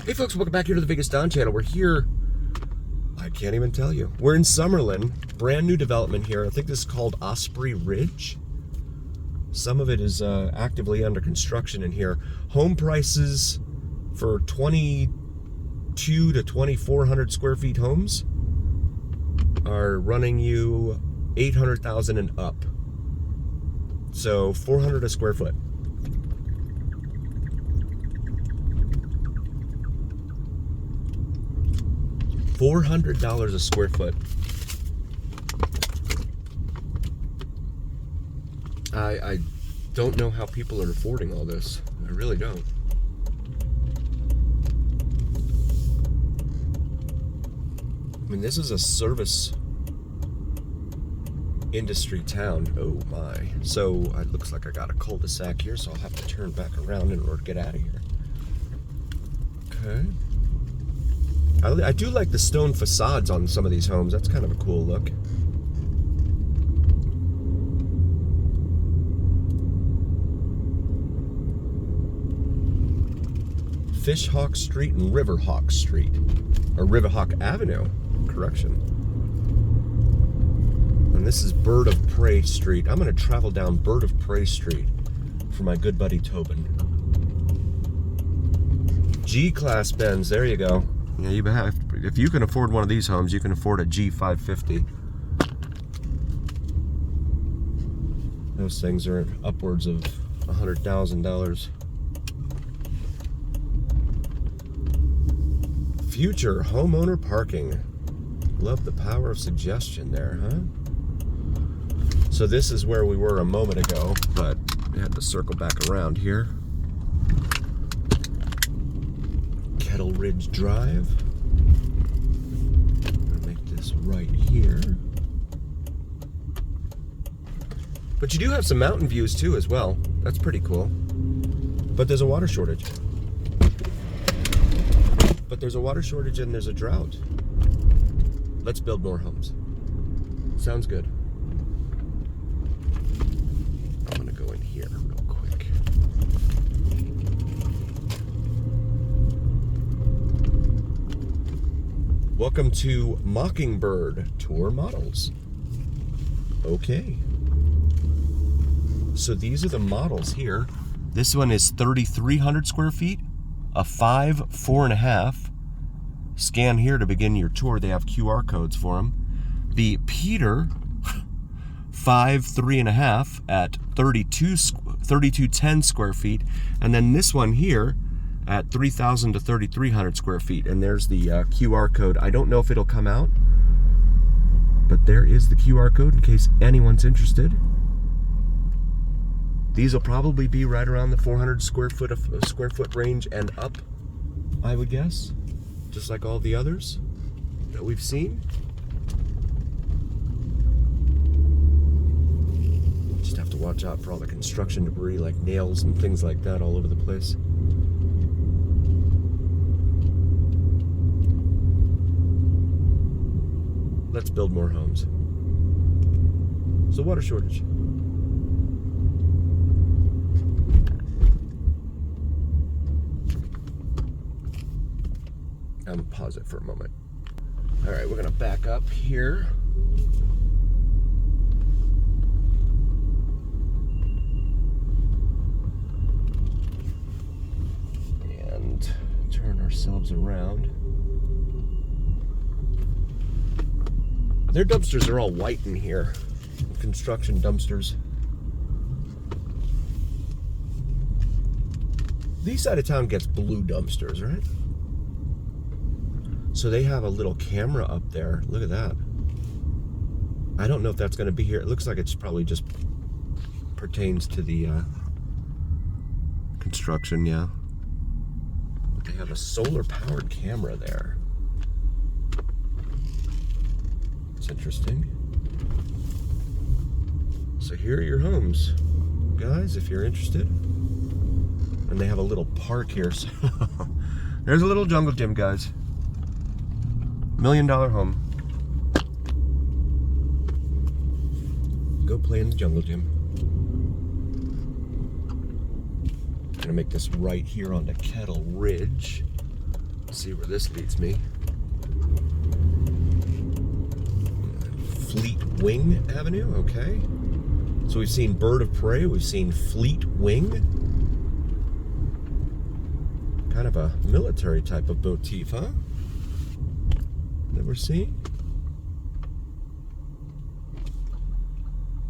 Hey folks, welcome back here to the Vegas Don channel. We're here, I can't even tell you. We're in Summerlin, brand new development here. I think this is called Osprey Ridge. Some of it is actively under construction in here. Home prices for 22 to 2,400 square feet homes are running you 800,000 and up. So 400 a square foot. $400 a square foot. I don't know how people are affording all this. I really don't. I mean, this is a service industry town. Oh my. So it looks like I got a cul-de-sac here, so I'll have to turn back around in order to get out of here. Okay. I do like the stone facades on some of these homes. That's kind of a cool look. Fishhawk Street and Riverhawk Street. Or Riverhawk Avenue. Correction. And this is Bird of Prey Street. I'm going to travel down Bird of Prey Street for my good buddy Tobin. G-Class Benz. There you go. Yeah, you have, if you can afford one of these homes, you can afford a G550. Those things are upwards of $100,000. Future homeowner parking. Love the power of suggestion there, huh? So this is where we were a moment ago, but we had to circle back around here. Kettle Ridge Drive. I'm gonna make this right here. But you do have some mountain views too as well. That's pretty cool. But there's a water shortage. And there's a drought. Let's build more homes. Sounds good. I'm gonna go in here real quick. Welcome to Mockingbird Tour Models. Okay. So these are the models here. This one is 3,300 square feet, a 5, 4.5. Scan here to begin your tour. They have QR codes for them. The Peter, 5, 3.5 at 3,210 square feet. And then this one here at 3,000 to 3,300 square feet. And there's the QR code. I don't know if it'll come out, but there is the QR code in case anyone's interested. These will probably be right around the 400 square foot range and up, I would guess, just like all the others that we've seen. Just have to watch out for all the construction debris, like nails and things like that all over the place. Let's build more homes. There's a water shortage. I'm gonna pause it for a moment. All right, we're gonna back up here. And turn ourselves around. Their dumpsters are all white in here. Construction dumpsters. The east side of town gets blue dumpsters, right? So they have a little camera up there. Look at that. I don't know if that's going to be here. It looks like it's probably just pertains to the construction, yeah. But they have a solar-powered camera there. It's interesting. So here are your homes, guys, if you're interested. And they have a little park here. So there's a little jungle gym, guys. $1 million home. Go play in the jungle gym. I'm gonna make this right here onto Kettle Ridge. Let's see where this leads me. Fleet Wing Avenue, okay. So we've seen Bird of Prey, we've seen Fleet Wing. Kind of a military type of motif, huh? That we're seeing.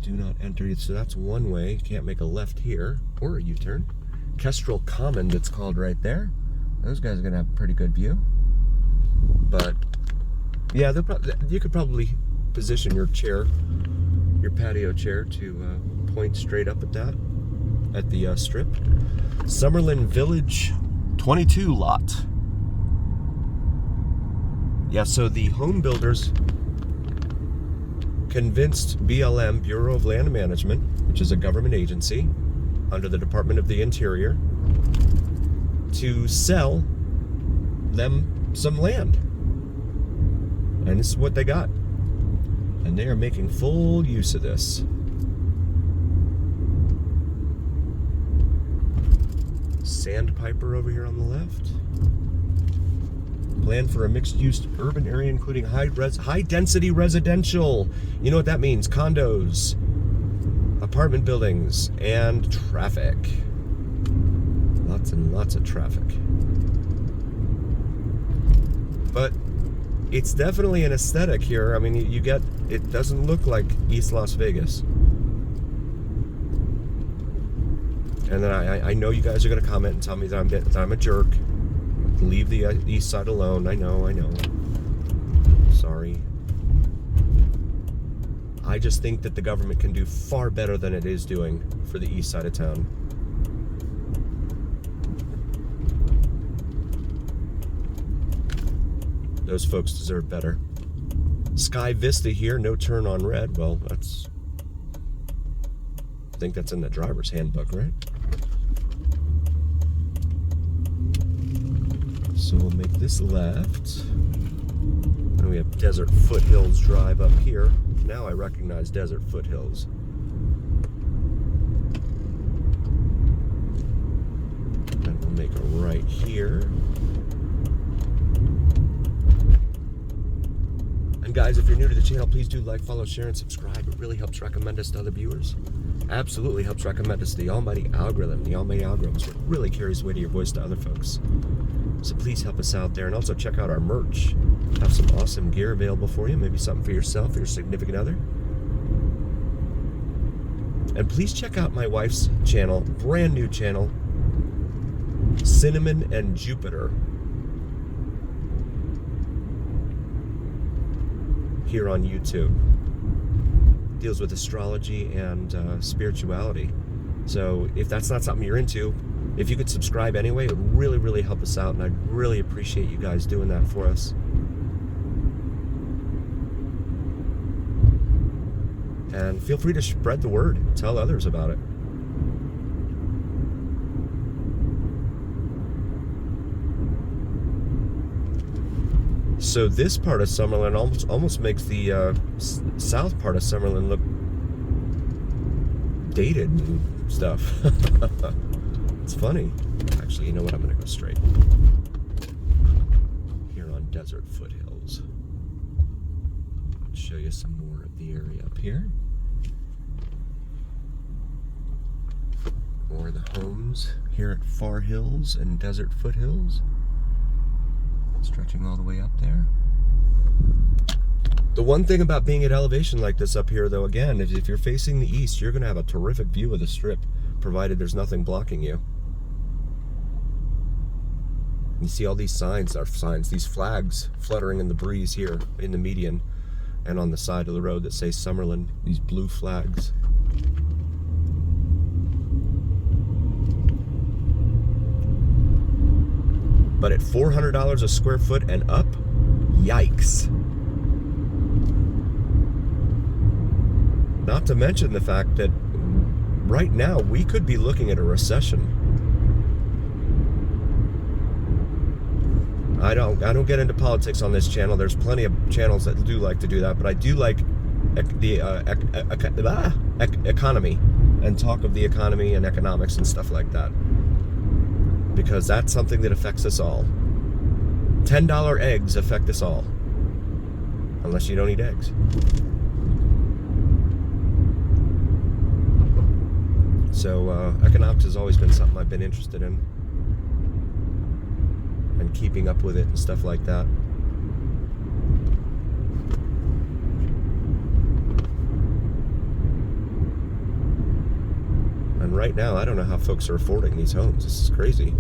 Do not enter, so that's one way. Can't make a left here, or a U-turn. Kestrel Common, that's called right there. Those guys are gonna have a pretty good view. But yeah, you could probably position your chair, your patio chair, to point straight up at that, at the strip. Summerlin Village 22 lot. Yeah, so the home builders convinced BLM, Bureau of Land Management, which is a government agency under the Department of the Interior, to sell them some land. And this is what they got. And they are making full use of this. Sandpiper over here on the left. Plan for a mixed-use urban area including high-density residential. You know what that means? Condos, apartment buildings, and traffic. Lots and lots of traffic. But it's definitely an aesthetic here. I mean, you get, it doesn't look like East Las Vegas. And then I know you guys are going to comment and tell me that I'm a jerk. Leave the east side alone. I know. Sorry. I just think that the government can do far better than it is doing for the east side of town. Those folks deserve better. Sky Vista here, no turn on red. Well, I think that's in the driver's handbook, right? So we'll make this left. And we have Desert Foothills Drive up here. Now I recognize Desert Foothills. And we'll make a right here. And guys, if you're new to the channel, please do like, follow, share, and subscribe. It really helps recommend us to other viewers. Absolutely helps recommend us to the almighty algorithm. The almighty algorithm is what really carries the weight of your voice to other folks. So please help us out there, and also check out our merch. Have some awesome gear available for you, maybe something for yourself or your significant other. And please check out my wife's channel, brand new channel, Cinnamon and Jupiter, here on YouTube. Deals with astrology and spirituality. So if that's not something you're into, if you could subscribe anyway, it would really, really help us out, and I'd really appreciate you guys doing that for us. And feel free to spread the word, tell others about it. So this part of Summerlin almost makes the south part of Summerlin look dated and stuff. It's funny. Actually, you know what? I'm going to go straight. Here on Desert Foothills. Show you some more of the area up here. More of the homes here at Far Hills and Desert Foothills. Stretching all the way up there. The one thing about being at elevation like this up here, though, again, if you're facing the east, you're going to have a terrific view of the strip, provided there's nothing blocking you. You see all these signs, these flags fluttering in the breeze here in the median and on the side of the road that say Summerlin, these blue flags. But at $400 a square foot and up, yikes. Not to mention the fact that right now we could be looking at a recession. I don't get into politics on this channel. There's plenty of channels that do like to do that, but I do like the economy and talk of the economy and economics and stuff like that, because that's something that affects us all. $10 eggs affect us all. Unless you don't eat eggs. So economics has always been something I've been interested in. And keeping up with it and stuff like that. And right now, I don't know how folks are affording these homes. This is crazy.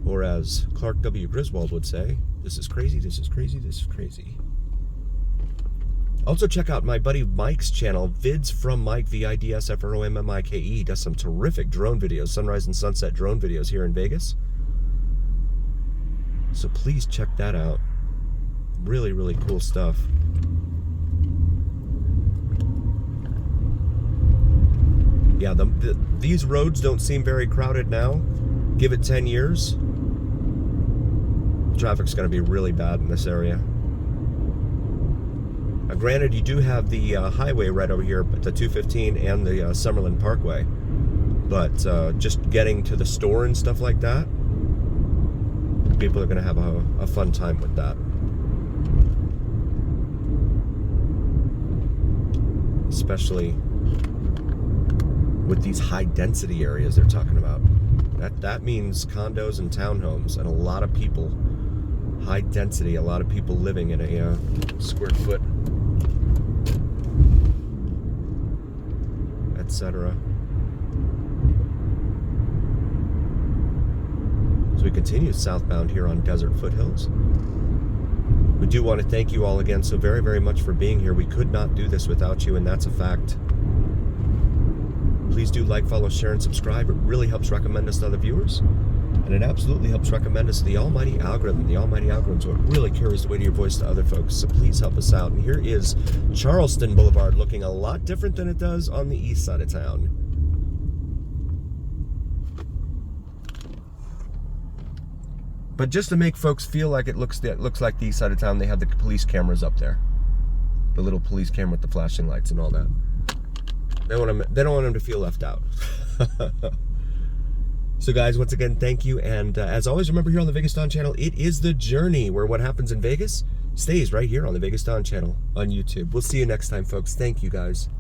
Or as Clark W. Griswold would say, this is crazy, this is crazy, this is crazy. Also check out my buddy Mike's channel, Vids from Mike, VIDSFROMMIKE. He does some terrific drone videos, sunrise and sunset drone videos here in Vegas. So please check that out. Really, really cool stuff. Yeah, these roads don't seem very crowded now. Give it 10 years. Traffic's going to be really bad in this area. Granted, you do have the highway right over here, the 215 and the Summerlin Parkway. But just getting to the store and stuff like that, people are going to have a fun time with that. Especially with these high density areas they're talking about. That means condos and townhomes and a lot of people. High density, a lot of people living in a square foot, etc. So we continue southbound here on Desert Foothills. We do want to thank you all again so very, very much for being here. We could not do this without you, and that's a fact. Please do like, follow, share, and subscribe. It really helps recommend us to other viewers. And it absolutely helps recommend us to the almighty algorithm. The almighty algorithm is what really carries the weight of your voice to other folks. So please help us out. And here is Charleston Boulevard looking a lot different than it does on the east side of town. But just to make folks feel like it looks like the east side of town, they have the police cameras up there. The little police camera with the flashing lights and all that. They don't want them to feel left out. So guys, once again, thank you. And as always, remember here on the Vegas Don channel, it is the journey where what happens in Vegas stays right here on the Vegas Don channel on YouTube. We'll see you next time, folks. Thank you, guys.